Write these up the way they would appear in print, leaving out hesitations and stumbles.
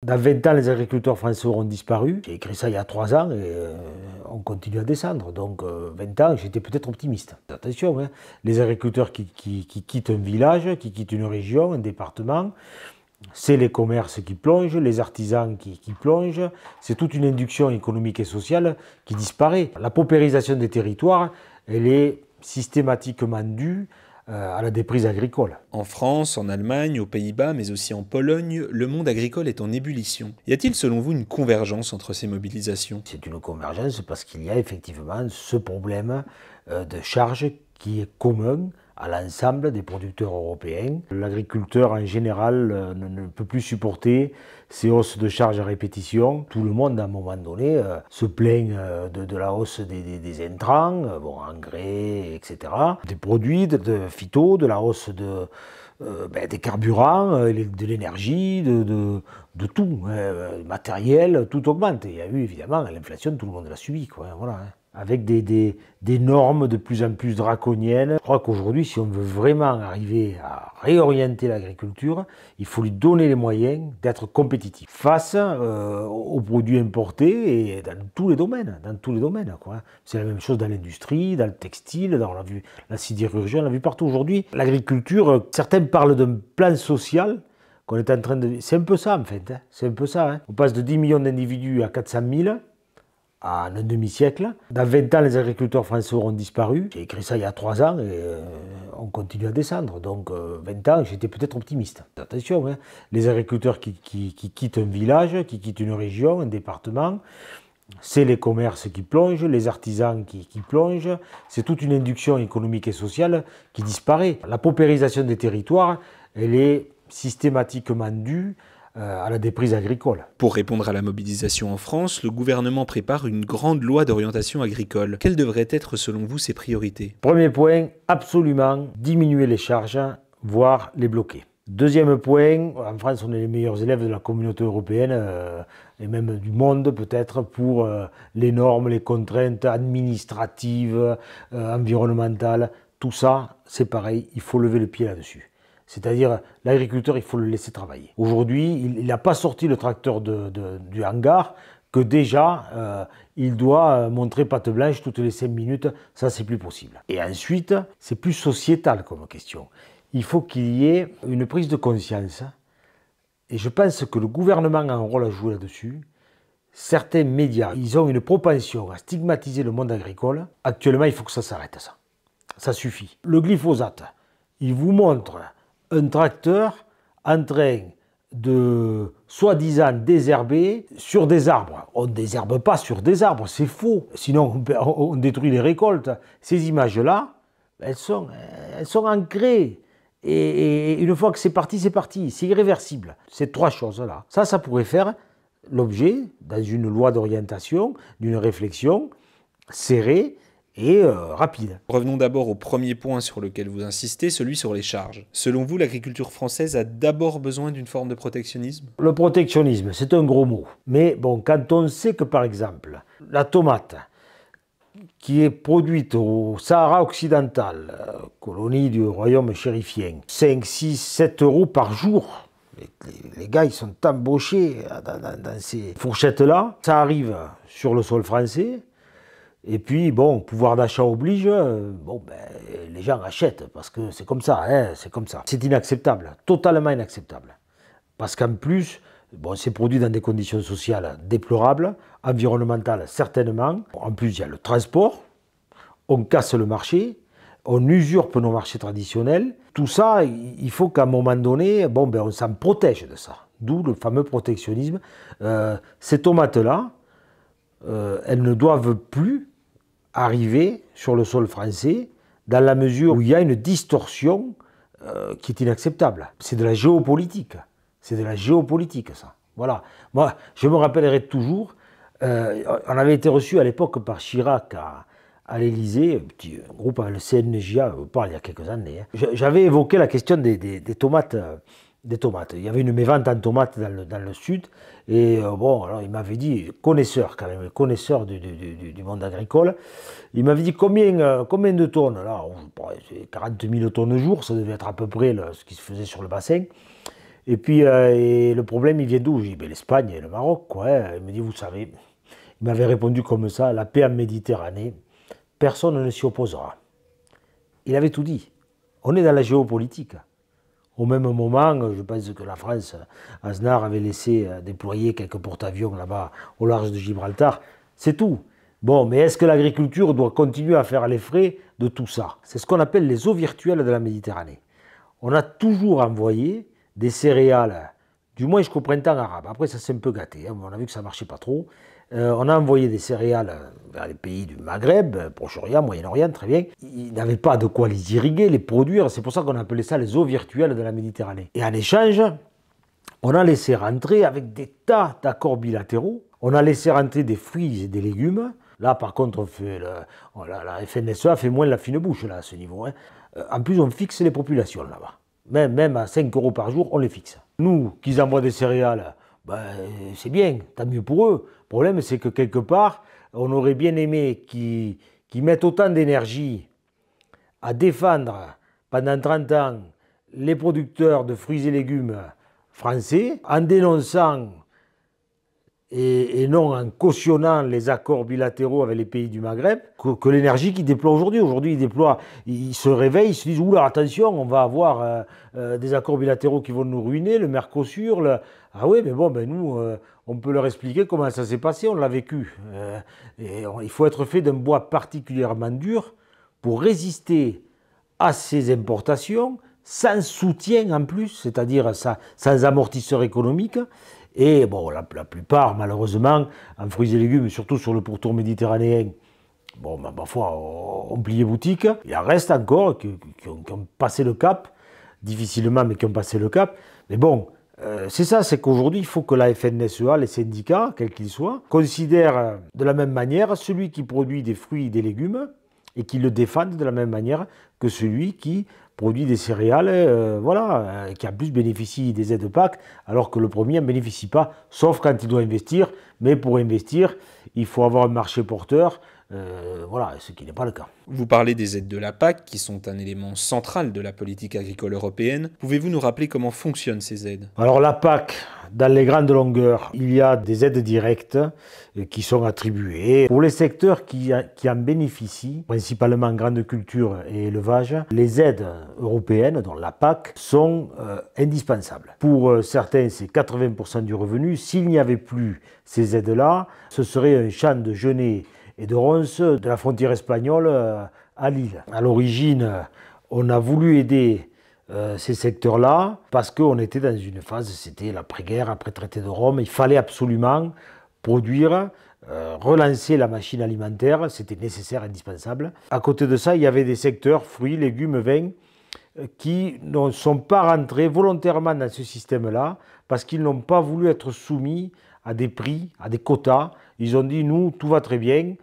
Dans 20 ans, les agriculteurs français auront disparu. J'ai écrit ça il y a 3 ans et on continue à descendre. Donc 20 ans, j'étais peut-être optimiste. Attention, hein, les agriculteurs qui quittent un village, qui quittent une région, un département, c'est les commerces qui plongent, les artisans qui plongent, c'est toute une induction économique et sociale qui disparaît. La paupérisation des territoires, elle est systématiquement due à la déprise agricole. En France, en Allemagne, aux Pays-Bas, mais aussi en Pologne, le monde agricole est en ébullition. Y a-t-il selon vous une convergence entre ces mobilisations? C'est une convergence parce qu'il y a effectivement ce problème de charge qui est commun à l'ensemble des producteurs européens. L'agriculteur en général ne peut plus supporter ces hausses de charges à répétition. Tout le monde à un moment donné se plaint de la hausse des intrants, engrais, etc. Des produits, de phyto, de la hausse des carburants, de l'énergie, de tout, matériel, tout augmente. Il y a eu évidemment l'inflation, tout le monde l'a subi, quoi, voilà, hein. Avec des normes de plus en plus draconiennes. Je crois qu'aujourd'hui, si on veut vraiment arriver à réorienter l'agriculture, il faut lui donner les moyens d'être compétitif face aux produits importés et dans tous les domaines, quoi. C'est la même chose dans l'industrie, dans le textile, on l'a vu, la sidérurgie, on l'a vu partout aujourd'hui. L'agriculture, certains parlent d'un plan social qu'on est en train de... C'est un peu ça en fait, hein. C'est un peu ça, hein. On passe de 10 millions d'individus à 400 000. En un demi-siècle. Dans 20 ans, les agriculteurs français auront disparu. J'ai écrit ça il y a 3 ans et on continue à descendre. Donc 20 ans, j'étais peut-être optimiste. Attention, hein, les agriculteurs qui quittent un village, qui quittent une région, un département, c'est les commerces qui plongent, les artisans qui plongent, c'est toute une induction économique et sociale qui disparaît. La paupérisation des territoires, elle est systématiquement due à la déprise agricole. Pour répondre à la mobilisation en France, le gouvernement prépare une grande loi d'orientation agricole. Quelles devraient être selon vous ses priorités? Premier point, absolument diminuer les charges, voire les bloquer. Deuxième point, en France on est les meilleurs élèves de la communauté européenne et même du monde peut-être pour les normes, les contraintes administratives, environnementales. Tout ça, c'est pareil, il faut lever le pied là-dessus. C'est-à-dire, l'agriculteur, il faut le laisser travailler. Aujourd'hui, il n'a pas sorti le tracteur du hangar, que déjà, il doit montrer patte blanche toutes les 5 minutes. Ça, c'est plus possible. Et ensuite, c'est plus sociétal comme question. Il faut qu'il y ait une prise de conscience. Et je pense que le gouvernement a un rôle à jouer là-dessus. Certains médias, ils ont une propension à stigmatiser le monde agricole. Actuellement, il faut que ça s'arrête, ça. Ça suffit. Le glyphosate, il vous montre un tracteur en train de, soi-disant, désherber sur des arbres. On ne désherbe pas sur des arbres, c'est faux. Sinon, on détruit les récoltes. Ces images-là, elles sont ancrées. Et une fois que c'est parti, c'est irréversible. Ces 3 choses-là. Ça pourrait faire l'objet, dans une loi d'orientation, d'une réflexion serrée, et rapide. Revenons d'abord au premier point sur lequel vous insistez, celui sur les charges. Selon vous, l'agriculture française a d'abord besoin d'une forme de protectionnisme? Le protectionnisme, c'est un gros mot. Mais bon, quand on sait que par exemple, la tomate qui est produite au Sahara occidental, colonie du royaume chérifien, 5, 6, 7 euros par jour. Les gars, ils sont embauchés dans ces fourchettes-là. Ça arrive sur le sol français. Et puis, bon, pouvoir d'achat oblige, les gens achètent parce que c'est comme ça, hein, c'est comme ça. C'est inacceptable, totalement inacceptable. Parce qu'en plus, c'est produit dans des conditions sociales déplorables, environnementales certainement. En plus, il y a le transport, on casse le marché, on usurpe nos marchés traditionnels. Tout ça, il faut qu'à un moment donné, on s'en protège de ça. D'où le fameux protectionnisme. Ces tomates-là, elles ne doivent plus arriver sur le sol français dans la mesure où il y a une distorsion qui est inacceptable. C'est de la géopolitique. C'est de la géopolitique, ça. Voilà. Moi, je me rappellerai toujours, on avait été reçu à l'époque par Chirac à l'Élysée, un petit groupe, le CNJA, on parle il y a quelques années. Hein. J'avais évoqué la question des tomates. Il y avait une mévente en tomates dans le sud. Et alors il m'avait dit, connaisseur quand même, connaisseur du monde agricole, il m'avait dit combien de tonnes? Là, 40 000 tonnes au jour, ça devait être à peu près ce qui se faisait sur le bassin. Et puis, et le problème, il vient d'où? J'ai dit, ben, l'Espagne et le Maroc, quoi. Hein. Il me dit, vous savez, il m'avait répondu comme ça, la paix en Méditerranée, personne ne s'y opposera. Il avait tout dit. On est dans la géopolitique. Au même moment, je pense que la France, Aznar avait laissé déployer quelques porte-avions là-bas au large de Gibraltar. C'est tout. Bon, mais est-ce que l'agriculture doit continuer à faire les frais de tout ça? C'est ce qu'on appelle les eaux virtuelles de la Méditerranée. On a toujours envoyé des céréales, du moins jusqu'au printemps arabe. Après, ça s'est un peu gâté. Hein. On a vu que ça ne marchait pas trop. On a envoyé des céréales vers les pays du Maghreb, Proche-Orient, Moyen-Orient, très bien. Ils n'avaient pas de quoi les irriguer, les produire. C'est pour ça qu'on appelait ça les eaux virtuelles de la Méditerranée. Et en échange, on a laissé rentrer avec des tas d'accords bilatéraux. On a laissé rentrer des fruits et des légumes. Là, par contre, la FNSEA fait moins la fine bouche là, à ce niveau. Hein. En plus, on fixe les populations là-bas. Même à 5 € par jour, on les fixe. Nous, qu'ils envoient des céréales, ben, c'est bien, tant mieux pour eux. Le problème, c'est que quelque part, on aurait bien aimé qu'ils mettent autant d'énergie à défendre pendant 30 ans les producteurs de fruits et légumes français, en dénonçant et non en cautionnant les accords bilatéraux avec les pays du Maghreb, que l'énergie qu'ils déploient aujourd'hui. Aujourd'hui, ils se réveillent, ils se disent « Oula, attention, on va avoir des accords bilatéraux qui vont nous ruiner, le Mercosur. Ah oui, mais bon, ben nous, on peut leur expliquer comment ça s'est passé, on l'a vécu. Il faut être fait d'un bois particulièrement dur pour résister à ces importations, sans soutien en plus, c'est-à-dire sans amortisseur économique. Et bon, la plupart, malheureusement, en fruits et légumes, surtout sur le pourtour méditerranéen, bon, ben, parfois, ont plié boutique. Il en reste encore qui ont passé le cap, difficilement, mais qui ont passé le cap. Mais bon, c'est ça, c'est qu'aujourd'hui, il faut que la FNSEA, les syndicats, quels qu'ils soient, considèrent de la même manière celui qui produit des fruits et des légumes et qui le défendent de la même manière que celui qui produit des céréales, qui en plus bénéficie des aides PAC, alors que le premier n'en bénéficie pas, sauf quand il doit investir. Mais pour investir, il faut avoir un marché porteur, ce qui n'est pas le cas. Vous parlez des aides de la PAC, qui sont un élément central de la politique agricole européenne. Pouvez-vous nous rappeler comment fonctionnent ces aides? Alors la PAC, dans les grandes longueurs, il y a des aides directes qui sont attribuées. Pour les secteurs qui en bénéficient, principalement grande culture et élevage, les aides européennes, dont la PAC, sont indispensables. Pour certains, c'est 80% du revenu. S'il n'y avait plus ces aides-là, ce serait un champ de genêts et de ronces de la frontière espagnole à Lille. À l'origine, on a voulu aider ces secteurs-là parce qu'on était dans une phase, c'était l'après-guerre, après le traité de Rome, il fallait absolument produire, relancer la machine alimentaire, c'était nécessaire, indispensable. À côté de ça, il y avait des secteurs, fruits, légumes, vins, qui ne sont pas rentrés volontairement dans ce système-là parce qu'ils n'ont pas voulu être soumis à des prix, à des quotas. Ils ont dit, nous, tout va très bien,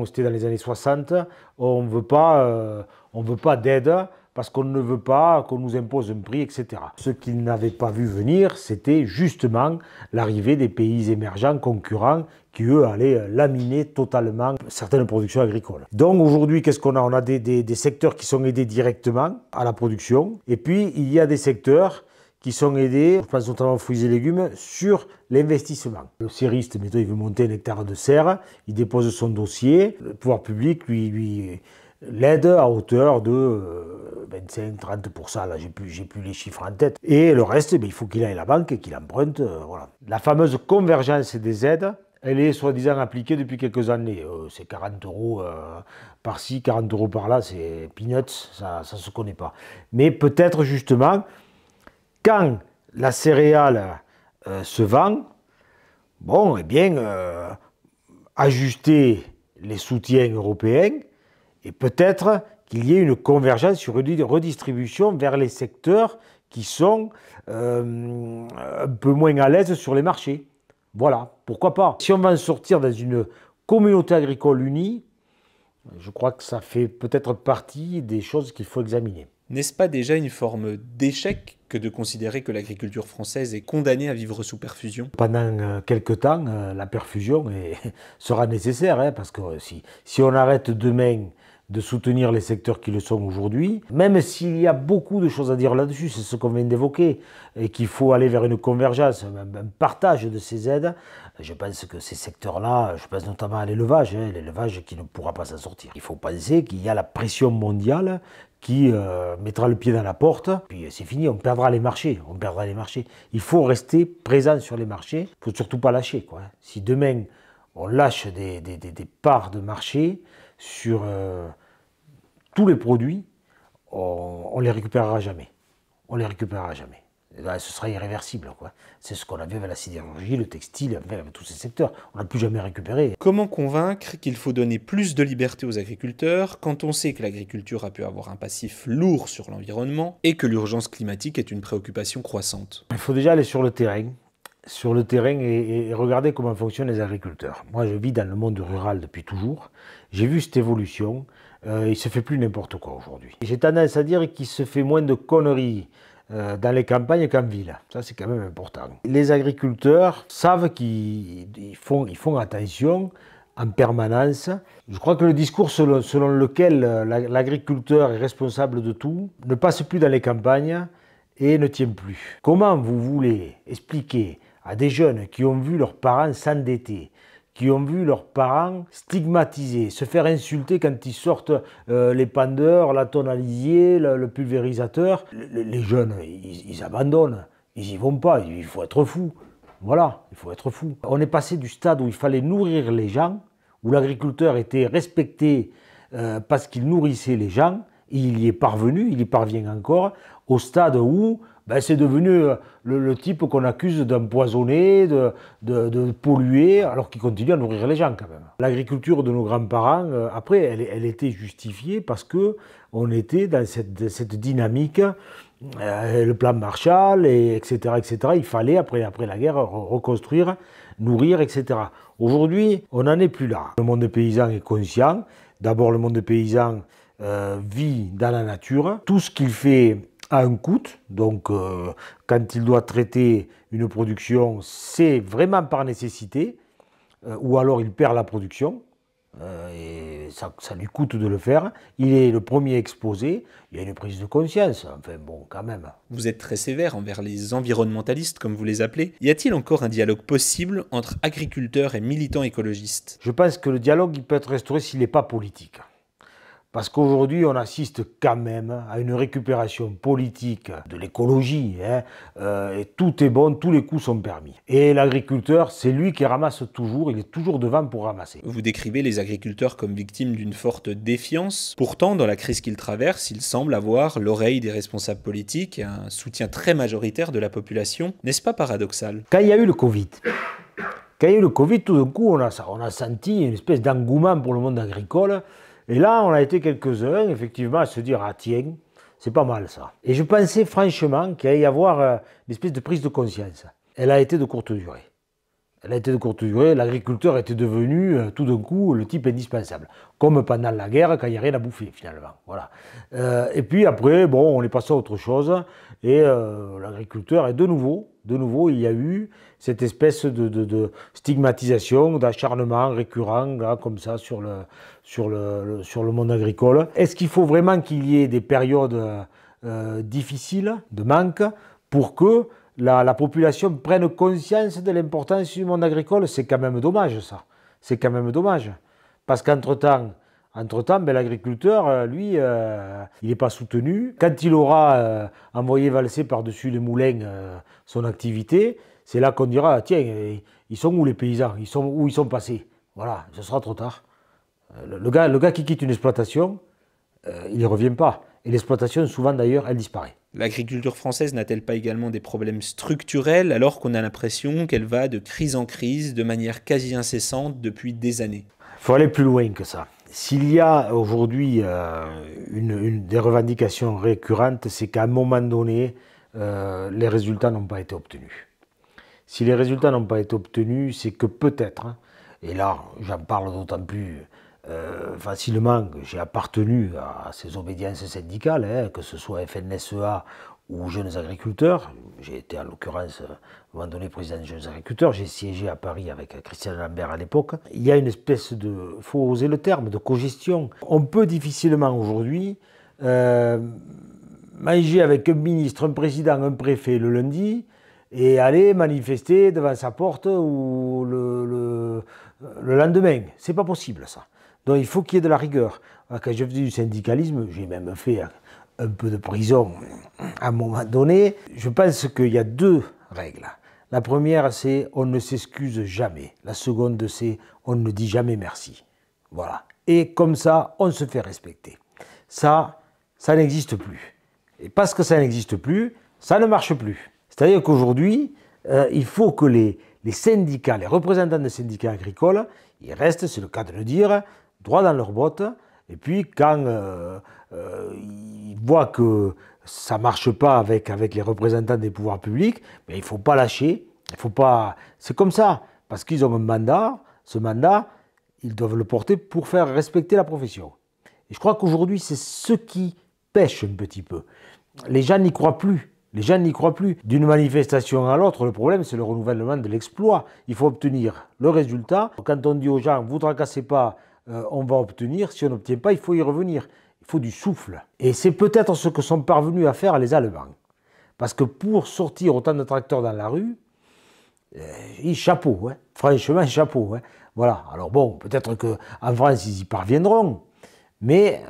c'était dans les années 60, on ne veut pas d'aide parce qu'on ne veut pas qu'on nous impose un prix, etc. Ce qu'ils n'avaient pas vu venir, c'était justement l'arrivée des pays émergents concurrents qui, eux, allaient laminer totalement certaines productions agricoles. Donc aujourd'hui, qu'est-ce qu'on a? On a des secteurs qui sont aidés directement à la production, et puis il y a des secteurs qui sont aidés, je pense notamment aux fruits et légumes, sur l'investissement. Le serriste, mettons, il veut monter un hectare de serre, il dépose son dossier, le pouvoir public lui l'aide à hauteur de 25-30%, là j'ai plus les chiffres en tête. Et le reste, il faut qu'il aille à la banque et qu'il emprunte. Voilà. La fameuse convergence des aides, elle est soi-disant appliquée depuis quelques années. C'est 40 € par-ci, 40 € par-là, c'est peanuts, ça ne se connaît pas. Mais peut-être justement, quand la céréale se vend, bon, eh bien, ajuster les soutiens européens et peut-être qu'il y ait une convergence sur une redistribution vers les secteurs qui sont un peu moins à l'aise sur les marchés. Voilà, pourquoi pas. Si on va en sortir dans une communauté agricole unie, je crois que ça fait peut-être partie des choses qu'il faut examiner. N'est-ce pas déjà une forme d'échec que de considérer que l'agriculture française est condamnée à vivre sous perfusion? Pendant quelque temps, la perfusion sera nécessaire, hein, parce que si on arrête demain de soutenir les secteurs qui le sont aujourd'hui. Même s'il y a beaucoup de choses à dire là-dessus, c'est ce qu'on vient d'évoquer, et qu'il faut aller vers une convergence, un partage de ces aides, je pense que ces secteurs-là, je pense notamment à l'élevage, l'élevage qui ne pourra pas s'en sortir. Il faut penser qu'il y a la pression mondiale qui mettra le pied dans la porte, puis c'est fini, on perdra les marchés, Il faut rester présent sur les marchés, il ne faut surtout pas lâcher, quoi. Si demain on lâche des parts de marché sur tous les produits, on ne les récupérera jamais. Et là, ce sera irréversible, quoi. C'est ce qu'on a vu avec la sidérurgie, le textile, avec tous ces secteurs. On n'a plus jamais récupéré. Comment convaincre qu'il faut donner plus de liberté aux agriculteurs quand on sait que l'agriculture a pu avoir un passif lourd sur l'environnement et que l'urgence climatique est une préoccupation croissante? Il faut déjà aller sur le terrain et regarder comment fonctionnent les agriculteurs. Moi, je vis dans le monde rural depuis toujours. J'ai vu cette évolution. Il ne se fait plus n'importe quoi aujourd'hui. J'ai tendance à dire qu'il se fait moins de conneries dans les campagnes qu'en ville. Ça, c'est quand même important. Les agriculteurs savent qu'ils font attention en permanence. Je crois que le discours selon lequel l'agriculteur est responsable de tout ne passe plus dans les campagnes et ne tient plus. Comment vous voulez expliquer à des jeunes qui ont vu leurs parents s'endetter, qui ont vu leurs parents stigmatisés, se faire insulter quand ils sortent l'épandeur, la tonalisier, le pulvérisateur. Les jeunes, ils abandonnent, ils n'y vont pas, il faut être fou. Voilà, il faut être fou. On est passé du stade où il fallait nourrir les gens, où l'agriculteur était respecté parce qu'il nourrissait les gens, et il y est parvenu, il y parvient encore, au stade où c'est devenu le type qu'on accuse d'empoisonner, de polluer, alors qu'il continue à nourrir les gens quand même. L'agriculture de nos grands-parents, après, elle était justifiée parce qu'on était dans cette dynamique, le plan Marshall, etc., etc. Il fallait, après la guerre, reconstruire, nourrir, etc. Aujourd'hui, on n'en est plus là. Le monde paysan est conscient. D'abord, le monde paysan vit dans la nature. Tout ce qu'il fait a un coût, donc quand il doit traiter une production, c'est vraiment par nécessité, ou alors il perd la production, et ça lui coûte de le faire. Il est le premier exposé, il y a une prise de conscience, enfin bon, quand même. Vous êtes très sévère envers les environnementalistes, comme vous les appelez. Y a-t-il encore un dialogue possible entre agriculteurs et militants écologistes? Je pense que le dialogue il peut être restauré s'il n'est pas politique. Parce qu'aujourd'hui, on assiste quand même à une récupération politique de l'écologie. Et tout est bon, tous les coups sont permis. Et l'agriculteur, c'est lui qui ramasse toujours, il est toujours devant pour ramasser. Vous décrivez les agriculteurs comme victimes d'une forte défiance. Pourtant, dans la crise qu'ils traversent, ils semblent avoir l'oreille des responsables politiques et un soutien très majoritaire de la population. N'est-ce pas paradoxal? Quand il y a eu le Covid, tout d'un coup, on a senti une espèce d'engouement pour le monde agricole. Et là, on a été quelques-uns, effectivement, à se dire « Ah tiens, c'est pas mal ça ». Et je pensais franchement qu'il allait y avoir une espèce de prise de conscience. Elle a été de courte durée. L'agriculteur était devenu tout d'un coup le type indispensable. Comme pendant la guerre, quand il n'y a rien à bouffer finalement. Voilà. Et puis après, on est passé à autre chose. Et l'agriculteur est de nouveau, il y a eu cette espèce de stigmatisation, d'acharnement récurrent, là, comme ça, sur le monde agricole. Est-ce qu'il faut vraiment qu'il y ait des périodes difficiles, de manque, pour que la population prenne conscience de l'importance du monde agricole? C'est quand même dommage, ça. C'est quand même dommage. Parce qu'entre-temps, l'agriculteur, lui, il n'est pas soutenu. Quand il aura envoyé valser par-dessus les moulins son activité, c'est là qu'on dira, tiens, ils sont où les paysans? Où ils sont passés? Voilà, ce sera trop tard. Le gars qui quitte une exploitation, il n'y revient pas. Et l'exploitation, souvent d'ailleurs, elle disparaît. L'agriculture française n'a-t-elle pas également des problèmes structurels alors qu'on a l'impression qu'elle va de crise en crise de manière quasi incessante depuis des années? Il faut aller plus loin que ça. S'il y a aujourd'hui des revendications récurrentes, c'est qu'à un moment donné, les résultats n'ont pas été obtenus. Si les résultats n'ont pas été obtenus, c'est que peut-être, et là j'en parle d'autant plus facilement que j'ai appartenu à ces obédiences syndicales, que ce soit FNSEA ou jeunes agriculteurs. J'ai été en l'occurrence, à un moment donné, président des jeunes agriculteurs. J'ai siégé à Paris avec Christian Lambert à l'époque. Il y a une espèce de, il faut oser le terme, de cogestion. On peut difficilement aujourd'hui manger avec un ministre, un président, un préfet le lundi et aller manifester devant sa porte ou le lendemain. C'est pas possible ça. Donc il faut qu'il y ait de la rigueur. Quand je faisais du syndicalisme, j'ai même fait un peu de prison à un moment donné. Je pense qu'il y a deux règles. La première, c'est on ne s'excuse jamais. La seconde, c'est on ne dit jamais merci. Voilà. Et comme ça, on se fait respecter. Ça n'existe plus. Et parce que ça n'existe plus, ça ne marche plus. C'est-à-dire qu'aujourd'hui, il faut que les syndicats, les représentants des syndicats agricoles, ils restent, c'est le cas de le dire, droit dans leurs bottes. Et puis quand ils voient que ça ne marche pas avec les représentants des pouvoirs publics, mais il ne faut pas lâcher. Il faut pas... C'est comme ça, parce qu'ils ont un mandat. Ce mandat, ils doivent le porter pour faire respecter la profession. Et je crois qu'aujourd'hui, c'est ce qui pêche un petit peu. Les gens n'y croient plus. Les gens n'y croient plus. D'une manifestation à l'autre, le problème, c'est le renouvellement de l'exploit. Il faut obtenir le résultat. Quand on dit aux gens, vous ne tracassez pas, on va obtenir. Si on n'obtient pas, il faut y revenir. Il faut du souffle. Et c'est peut-être ce que sont parvenus à faire les Allemands. Parce que pour sortir autant de tracteurs dans la rue, chapeau, hein. Franchement, chapeau. Hein. Voilà. Alors bon, peut-être qu'en France, ils y parviendront. Mais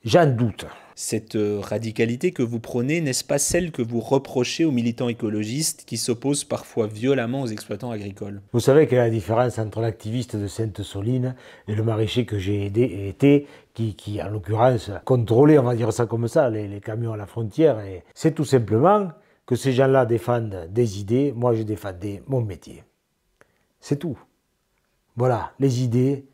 j'en doute. Cette radicalité que vous prônez, n'est-ce pas celle que vous reprochez aux militants écologistes qui s'opposent parfois violemment aux exploitants agricoles? Vous savez quelle est la différence entre l'activiste de Sainte-Soline et le maraîcher que j'ai été, qui en l'occurrence contrôlait, on va dire ça comme ça, les camions à la frontière. C'est tout simplement que ces gens-là défendent des idées, moi je défendais mon métier. C'est tout. Voilà, les idées...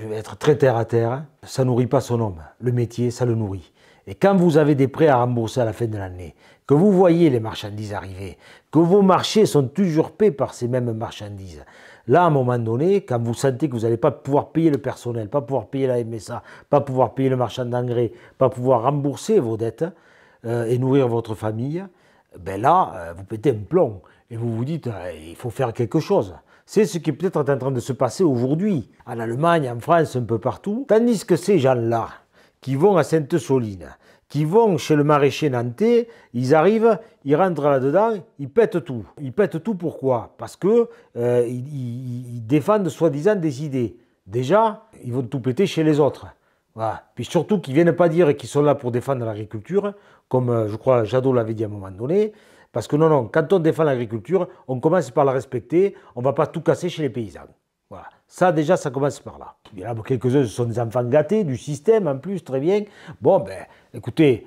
Je vais être très terre à terre, ça ne nourrit pas son homme. Le métier, ça le nourrit. Et quand vous avez des prêts à rembourser à la fin de l'année, que vous voyez les marchandises arriver, que vos marchés sont usurpés par ces mêmes marchandises, là, à un moment donné, quand vous sentez que vous n'allez pas pouvoir payer le personnel, pas pouvoir payer la MSA, pas pouvoir payer le marchand d'engrais, pas pouvoir rembourser vos dettes et nourrir votre famille, ben là, vous pétez un plomb. Et vous vous dites, il faut faire quelque chose. C'est ce qui peut-être est en train de se passer aujourd'hui, en Allemagne, en France, un peu partout. Tandis que ces gens-là, qui vont à Sainte-Soline, qui vont chez le maraîcher nantais, ils arrivent, ils rentrent là-dedans, ils pètent tout. Ils pètent tout pourquoi? Parce que ils défendent soi-disant des idées. Déjà, ils vont tout péter chez les autres. Voilà. Puis surtout qu'ils ne viennent pas dire qu'ils sont là pour défendre l'agriculture, comme je crois Jadot l'avait dit à un moment donné. Parce que non, quand on défend l'agriculture, on commence par la respecter, on ne va pas tout casser chez les paysans. Voilà. Ça déjà, ça commence par là. Il y en a quelques-uns, ce sont des enfants gâtés du système en plus, très bien. Bon, ben, écoutez,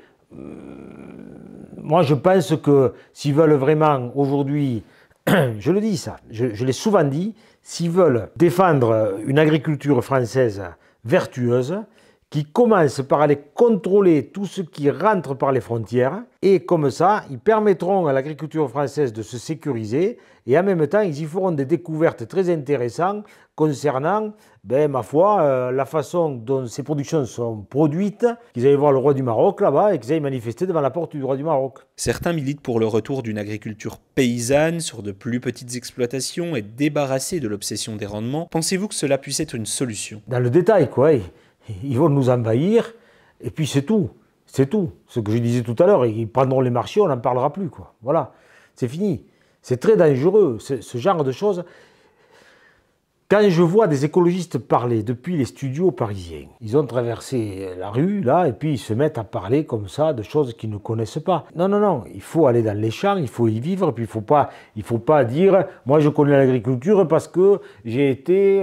moi je pense que s'ils veulent vraiment aujourd'hui, je le dis ça, je l'ai souvent dit, s'ils veulent défendre une agriculture française vertueuse, qui commence par aller contrôler tout ce qui rentre par les frontières, et comme ça, ils permettront à l'agriculture française de se sécuriser, et en même temps, ils y feront des découvertes très intéressantes concernant, ma foi, la façon dont ces productions sont produites, qu'ils aillent voir le roi du Maroc là-bas, et qu'ils aillent manifester devant la porte du roi du Maroc. Certains militent pour le retour d'une agriculture paysanne sur de plus petites exploitations et débarrassée de l'obsession des rendements. Pensez-vous que cela puisse être une solution? Dans le détail, quoi. Ils vont nous envahir, et puis c'est tout. C'est tout. Ce que je disais tout à l'heure, ils prendront les marchés, on n'en parlera plus, quoi. Voilà, c'est fini. C'est très dangereux, ce genre de choses. Quand je vois des écologistes parler depuis les studios parisiens, ils ont traversé la rue, là, et puis ils se mettent à parler comme ça de choses qu'ils ne connaissent pas. Non, il faut aller dans les champs, il faut y vivre, et puis il faut pas dire « moi je connais l'agriculture parce que j'ai été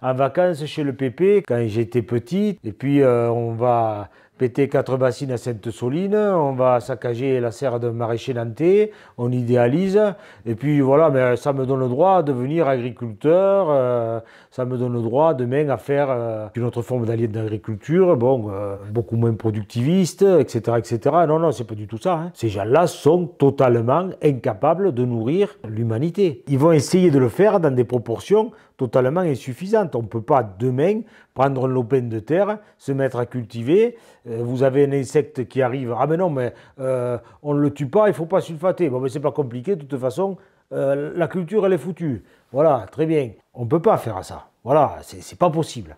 en vacances chez le pépé quand j'étais petit, et puis on va... péter 4 bassines à Sainte-Soline, on va saccager la serre d'un maraîcher nantais, on idéalise, et puis voilà, mais ça me donne le droit de devenir agriculteur, ça me donne le droit demain à faire une autre forme d'agriculture, beaucoup moins productiviste, etc., etc. Non, c'est pas du tout ça. Hein. Ces gens-là sont totalement incapables de nourrir l'humanité. Ils vont essayer de le faire dans des proportions totalement insuffisantes. On ne peut pas demain prendre un lopin de terre, se mettre à cultiver. Vous avez un insecte qui arrive, ah mais non, mais on ne le tue pas, il ne faut pas sulfater. Bon, mais c'est pas compliqué, de toute façon, la culture, elle est foutue. Voilà, très bien. On ne peut pas faire ça. Voilà, c'est pas possible.